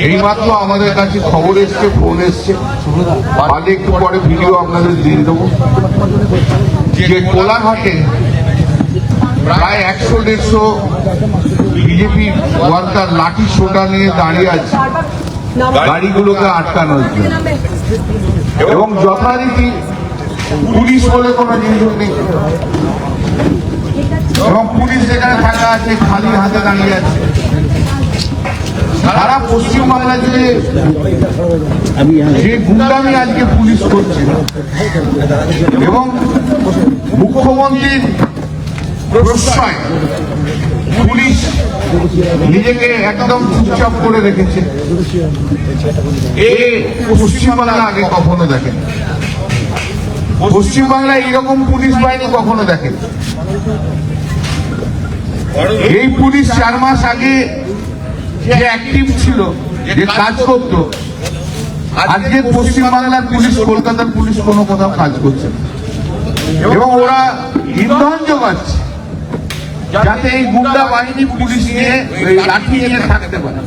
এইমাত্র আমাদের কাছে খবর এসছে, ফোন এসছে, পারলে একটু পরে ভিডিও আপনাদের দিয়ে দেবো, যে কোলাঘাটে প্রায় 100-150 বিজেপি ওয়ার্কার লাঠি সোটা নিয়ে দাঁড়িয়ে আছে গাড়িগুলোকে আটকানোর জন্য, এবং যথারীতি পুলিশ বলে কোনো জিনিস নেই, এবং পুলিশ যেখানে থাকা আছে খালি হাতে দাঁড়িয়ে আছে। সারা পশ্চিমবাংলা জুড়ে যে গুন্ডামি আজকে পুলিশ করছে, এবং মুখ্যমন্ত্রীর প্রশ্রয় পুলিশ নিজেকে একদম চুপচাপ করে রেখেছে, পশ্চিমবাংলা আগে কখনো দেখেন, পশ্চিমবাংলায় এইরকম পুলিশ বাহিনী কখনো দেখেন। এই পুলিশ 4 মাস আগে যে অ্যাক্টিভ ছিল, যে কাজ করতো, আজকে পশ্চিমবাংলার পুলিশ, কলকাতার পুলিশ কোনো কোথাও কাজ করছে না, এবং ওরা ইন্ধন যোগাচ্ছে যাতে এই গুন্ডা বাহিনী পুলিশ নিয়ে লাঠি নিয়ে থাকতে পারে।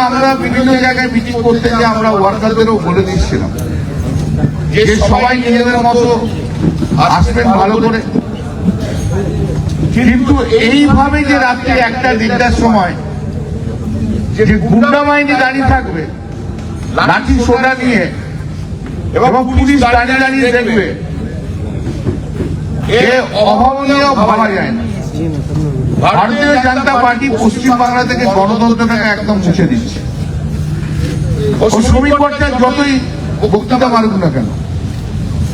আমরা বিভিন্ন জায়গায় মিটিং করতে যে আমরা ওয়ার্কারদেরও বলে দিচ্ছিলাম যে সবাই নিজেদের মতো আসবেন ভালো করে, কিন্তু এইভাবে যে রাত্রি 1টা-1:30টার সময় যে গুন্ডা বাহিনী দাঁড়িয়ে থাকবে লাঠি সোটা নিয়ে, এবং পুলিশ দাঁড়িয়ে দাঁড়িয়ে দেখবে, এ অভাবনীয় ভাবা যায় না। ভারতীয় জনতা পার্টি পশ্চিমবাংলা থেকে গণতন্ত্রটাকে একদম মুছে দিচ্ছে। ও শ্রমিক ভট্টাচার্য যতই বক্তৃতা মারুক না কেন,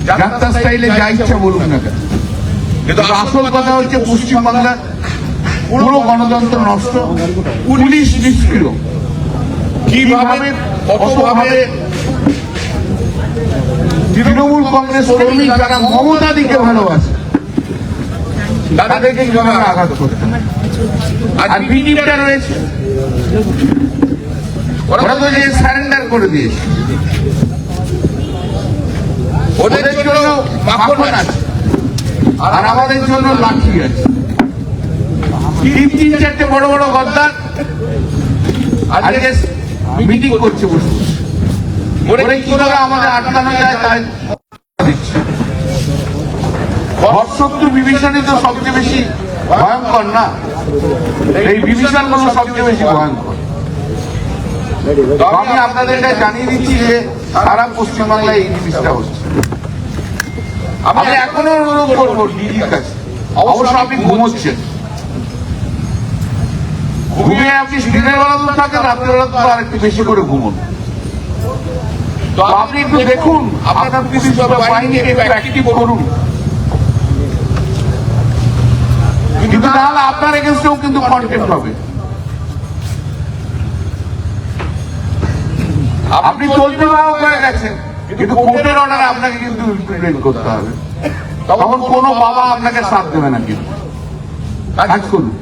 যাত্রা স্টাইলে যা ইচ্ছা বলুক না কেন, কিন্তু আসল কথা হচ্ছে পশ্চিমবাংলার পুরো গণতন্ত্র নষ্ট, পুলিশ নিষ্ক্রিয়। কিভাবে কতভাবে তৃণমূল কংগ্রেস কর্মী যারা মমতাদিকে ভালোবাসে তাদেরকে কিভাবে আঘাত করতে, আর বিজেপিটা রয়েছে ওরা তো যে সারেন্ডার করে দিয়েছে, ওদের জন্য মাখন আছে আর আমাদের জন্য লাঠি আছে। 3-4টে বড় বড় গদ্দার আজকে মিটিং করছে, বসে বলে কিভাবে আমাদের আটকানো যায় তাই দিচ্ছে। বর্ষত্ব বিভীষণই তো সবচেয়ে বেশি ভয়ঙ্কর না, এই বিভীষণ গুলো সবচেয়ে বেশি ভয়ঙ্কর। তো আমি আপনাদের এটা জানিয়ে দিচ্ছি যে সারা পশ্চিমবাংলায় এই জিনিসটা হচ্ছে। আমি এখনো অনুরোধ করবো ডিজির কাছে, অবশ্য আপনি ঘুমোচ্ছেন, ঘুমিয়ে আপনি দিনের বেলা তো থাকেন, রাত্রেবেলা তো আর একটু বেশি করে ঘুমুন। তো আপনি একটু দেখুন আপনার পুলিশ বাহিনীকে অ্যাক্টিভ করুন, কিন্তু তাহলে আপনার এগেন্স্টেও কিন্তু কন্টেম্প্ট হবে। আপনি চলতে বারণ করে গেছেন, কিন্তু কোর্টের অর্ডারে আপনাকে কিন্তু ইমপ্লিমেন্ট করতে হবে, তখন কোনো বাবা আপনাকে সাথ দেবে না। কিন্তু কাজ করুন।